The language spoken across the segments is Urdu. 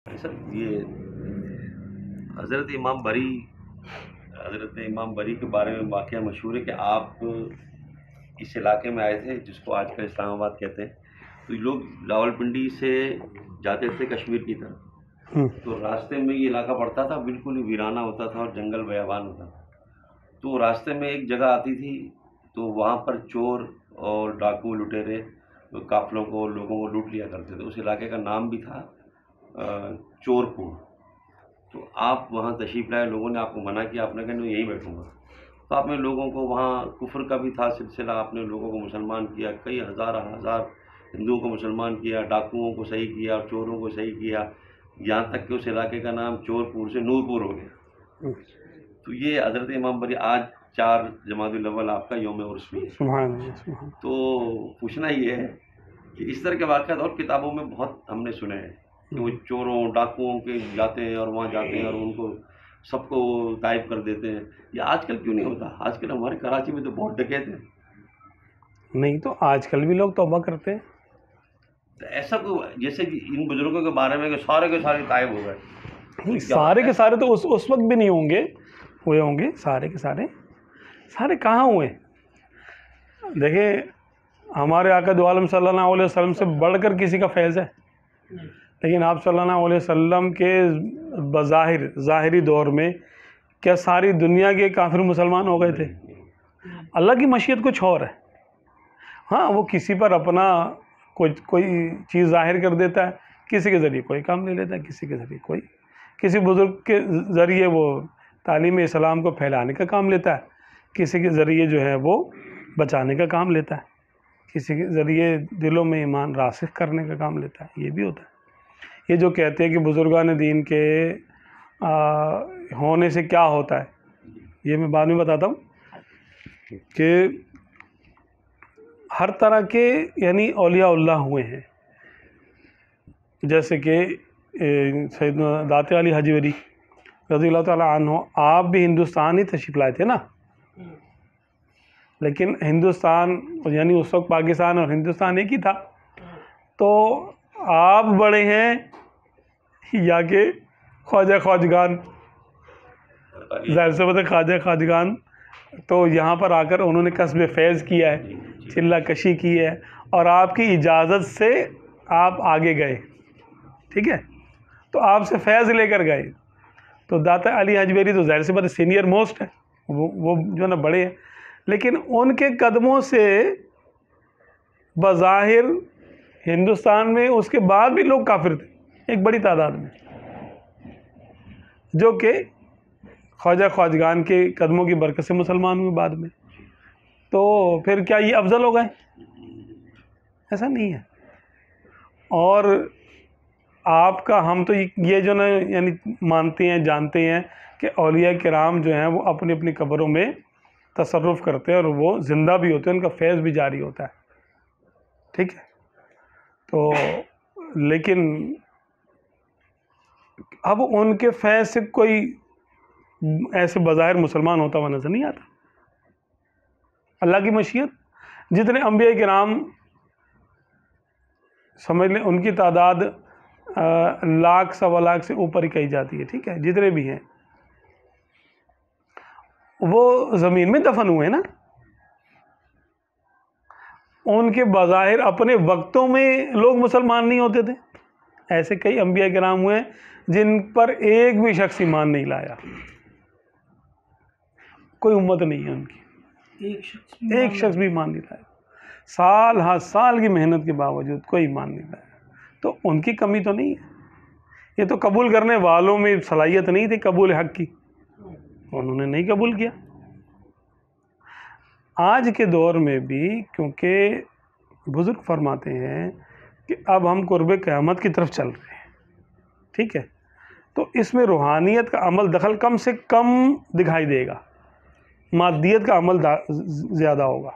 سر یہ حضرت امام بری کے بارے میں واقعہ مشہور ہے کہ آپ اس علاقے میں آئے تھے جس کو آج کل اسلام آباد کہتے ہیں. تو لوگ راولپنڈی سے جاتے تھے کشمیر کی طرف، تو راستے میں یہ علاقہ پڑتا تھا، بالکل ہی ویرانہ ہوتا تھا اور جنگل بیابان ہوتا تھا. تو راستے میں ایک جگہ آتی تھی تو وہاں پر چور اور ڈاکو لٹیرے قافلوں کو لوگوں کو لوٹ لیا کرتے تھے. اس علاقے کا نام بھی تھا چور پور. تو آپ وہاں تشریف لائے، لوگوں نے آپ کو منع کیا، آپ نے کہا میں یہیں بیٹھوں گا. تو آپ نے لوگوں کو، وہاں کفر کا بھی تھا سلسلہ، آپ نے لوگوں کو مسلمان کیا، کئی ہزار ہندوؤں کو مسلمان کیا، ڈاکوؤں کو صحیح کیا، چوروں کو صحیح کیا، یہاں تک کہ اس علاقے کا نام چور پور سے نور پور ہو گیا. تو یہ حضرت امام بری آج 4 جمادی الاول آپ کا یوم عرس بھی ہے. سبحان اللہ. تو پوچھنا یہ ہے کہ اس طرح کے واقعات اور کتابوں میں بہت ہم نے سنے ہیں کہ وہ چوروں ڈاکوؤں کے جاتے ہیں اور وہاں جاتے ہیں اور ان کو سب کو غائب کر دیتے ہیں. یہ آج کل کیوں نہیں ہوتا؟ آج کل ہمارے کراچی میں تو بہت ڈکیت ہیں. نہیں تو آج کل بھی لوگ توبہ کرتے ہیں. تو ایسا کوئی جیسے کہ ان بزرگوں کے بارے میں کہ سارے کے سارے غائب ہو گئے؟ سارے کے سارے تو اس وقت بھی نہیں ہوں گے، ہوئے ہوں گے. سارے کے سارے کہاں ہوئے؟ دیکھیں، ہمارے آقا دو عالم صلی اللہ علیہ وسلم سے بڑھ کر کسی کا فیض ہے؟ لیکن آپ صلی اللہ علیہ وسلم کے ظاہری دور میں کیا ساری دنیا کے کافر مسلمان ہو گئے تھے؟ اللہ کی مشیت کچھ اور ہے. ہاں، وہ کسی پر اپنا کوئی چیز ظاہر کر دیتا ہے، کسی کے ذریعے کوئی کام لے لیتا ہے، کسی کے ذریعے کسی بزرگ کے ذریعے وہ تعلیم اسلام کو پھیلانے کا کام لیتا ہے، کسی کے ذریعے جو ہے وہ بچانے کا کام لیتا ہے، کسی کے ذریعے دلوں میں ایمان راسخ کرنے کا کام لیتا ہے. یہ بھی ہوتا ہے. یہ جو کہتے ہیں کہ بزرگان دین کے ہونے سے کیا ہوتا ہے، یہ میں بعد میں بتاتا ہوں کہ ہر طرح کے یعنی اولیاء اللہ ہوئے ہیں. جیسے کہ سیدنا داتے علی حاجی ولی رضی اللہ تعالیٰ عنہ، آپ بھی ہندوستان ہی تشریف لائے تھے نا، لیکن ہندوستان یعنی اس وقت پاکستان اور ہندوستان ایک ہی تھا. تو آپ بڑے ہیں یا کہ خواجہ خواجگان؟ ظاہر سے بتا خواجہ خواجگان تو یہاں پر آ کر انہوں نے کسب فیض کیا ہے، چلہ کشی کی ہے، اور آپ کی اجازت سے آپ آگے گئے. ٹھیک ہے، تو آپ سے فیض لے کر گئے. تو داتا علی حاجی ولی تو ظاہر سے بات سینئر موسٹ ہے، وہ جو ہے نا بڑے ہیں، لیکن ان کے قدموں سے بظاہر ہندوستان میں اس کے بعد بھی لوگ کافر تھے، ایک بڑی تعداد میں، جو کہ خواجہ خواجگان کے قدموں کی برکت سے مسلمان ہوئے بعد میں. تو پھر کیا یہ افضل ہو گئے؟ ایسا نہیں ہے. اور آپ کا ہم تو یہ جو نا یعنی مانتے ہیں، جانتے ہیں کہ اولیاء کرام جو ہیں وہ اپنی اپنی قبروں میں تصرف کرتے ہیں اور وہ زندہ بھی ہوتے ہیں، ان کا فیض بھی جاری ہوتا ہے. ٹھیک ہے، تو لیکن اب ان کے فیض سے کوئی ایسے بظاہر مسلمان ہوتا ہوا نظر نہیں آتا. اللہ کی مشیت، جتنے انبیاء کرام سمجھ لیں ان کی تعداد لاکھ سوا لاکھ سے اوپر ہی کہی جاتی ہے. ٹھیک ہے، جتنے بھی ہیں وہ زمین میں دفن ہوئے نا. ان کے بظاہر اپنے وقتوں میں لوگ مسلمان نہیں ہوتے تھے. ایسے کئی انبیاء کرام ہوئے جن پر ایک بھی شخص ایمان نہیں لایا. کوئی امت نہیں ہے ان کی، ایک شخص بھی ایمان نہیں لایا. سال ہر سال کی محنت کے باوجود کوئی ایمان نہیں لایا. تو ان کی کمی تو نہیں ہے، یہ تو قبول کرنے والوں میں صلاحیت نہیں تھی قبول حق کی، انہوں نے نہیں قبول کیا. آج کے دور میں بھی کیونکہ بزرگ فرماتے ہیں کہ اب ہم قرب قیامت کی طرف چل رہے ہیں. ٹھیک ہے، تو اس میں روحانیت کا عمل دخل کم سے کم دکھائی دے گا، مادیت کا عمل زیادہ ہوگا.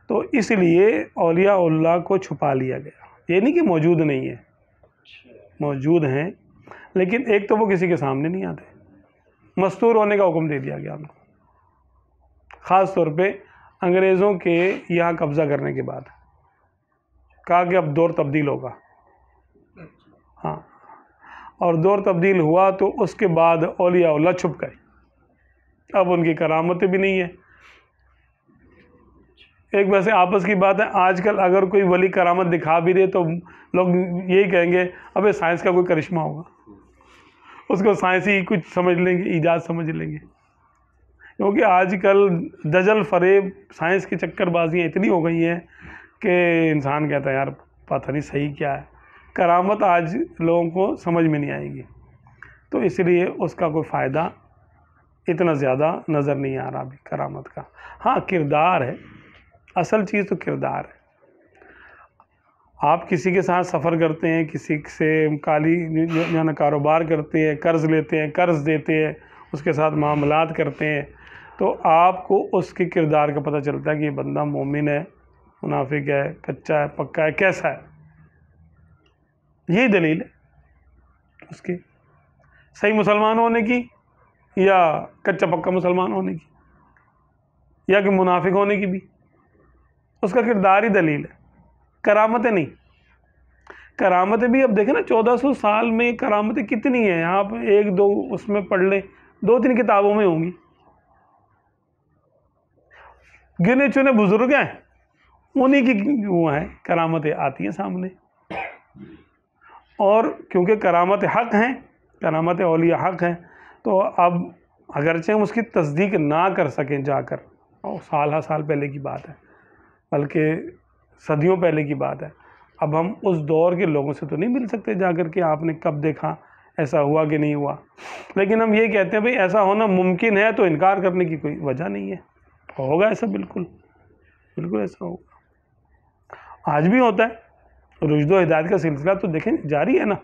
تو اس لیے اولیاء اللہ کو چھپا لیا گیا. یہ نہیں کہ موجود نہیں ہے، موجود ہیں، لیکن ایک تو وہ کسی کے سامنے نہیں آتے. مستور ہونے کا حکم دے دیا گیا ان کو، خاص طور پہ انگریزوں کے یہاں قبضہ کرنے کے بعد. کہا کہ اب دور تبدیل ہوگا. اور دور تبدیل ہوا تو اس کے بعد اولیاء اللہ چھپ گئے، اب ان کی کرامتیں بھی نہیں ہیں۔ ایک ویسے آپس کی بات ہے، آج کل اگر کوئی ولی کرامت دکھا بھی دے تو لوگ یہی کہیں گے ابے سائنس کا کوئی کرشمہ ہوگا، اس کو سائنسی کچھ سمجھ لیں گے، ایجاد سمجھ لیں گے، کیونکہ آج کل دجل فریب سائنس کی چکر بازیاں اتنی ہو گئی ہیں کہ انسان کہتا ہے یار پتہ نہیں صحیح کیا ہے۔ کرامت آج لوگوں کو سمجھ میں نہیں آئے گی، تو اس لیے اس کا کوئی فائدہ اتنا زیادہ نظر نہیں آ رہا ابھی کرامت کا۔ ہاں کردار ہے، اصل چیز تو کردار ہے۔ آپ کسی کے ساتھ سفر کرتے ہیں، کسی سے کالی کاروبار کرتے ہیں، قرض لیتے ہیں، قرض دیتے ہیں، اس کے ساتھ معاملات کرتے ہیں، تو آپ کو اس کے کردار کا پتہ چلتا ہے کہ یہ بندہ مومن ہے، منافق ہے، کچا ہے، پکا ہے، کیسا ہے۔ یہی دلیل ہے اس کی صحیح مسلمان ہونے کی، یا کچا پکا مسلمان ہونے کی، یا کہ منافق ہونے کی بھی۔ اس کا کردار ہی دلیل ہے، کرامتیں نہیں۔ کرامتیں بھی اب دیکھیں نا 1400 سال میں کرامتیں کتنی ہیں، آپ ایک دو اس میں پڑھ لیں، 2-3 کتابوں میں ہوں گی۔ گنے چنے بزرگ ہیں، انہی کی وہ ہیں کرامتیں آتی ہیں سامنے۔ اور کیونکہ کرامت حق ہیں، کرامت اولیاء حق ہیں، تو اب اگرچہ ہم اس کی تصدیق نہ کر سکیں جا کر، اور سال ہا سال پہلے کی بات ہے، بلکہ صدیوں پہلے کی بات ہے، اب ہم اس دور کے لوگوں سے تو نہیں مل سکتے جا کر کہ آپ نے کب دیکھا، ایسا ہوا کہ نہیں ہوا، لیکن ہم یہ کہتے ہیں بھئی ایسا ہونا ممکن ہے، تو انکار کرنے کی کوئی وجہ نہیں ہے، ہوگا ایسا، بالکل بالکل ایسا ہوگا۔ آج بھی ہوتا ہے، رشد و ہدایت کا سلسلہ تو دیکھیں جاری ہے نا۔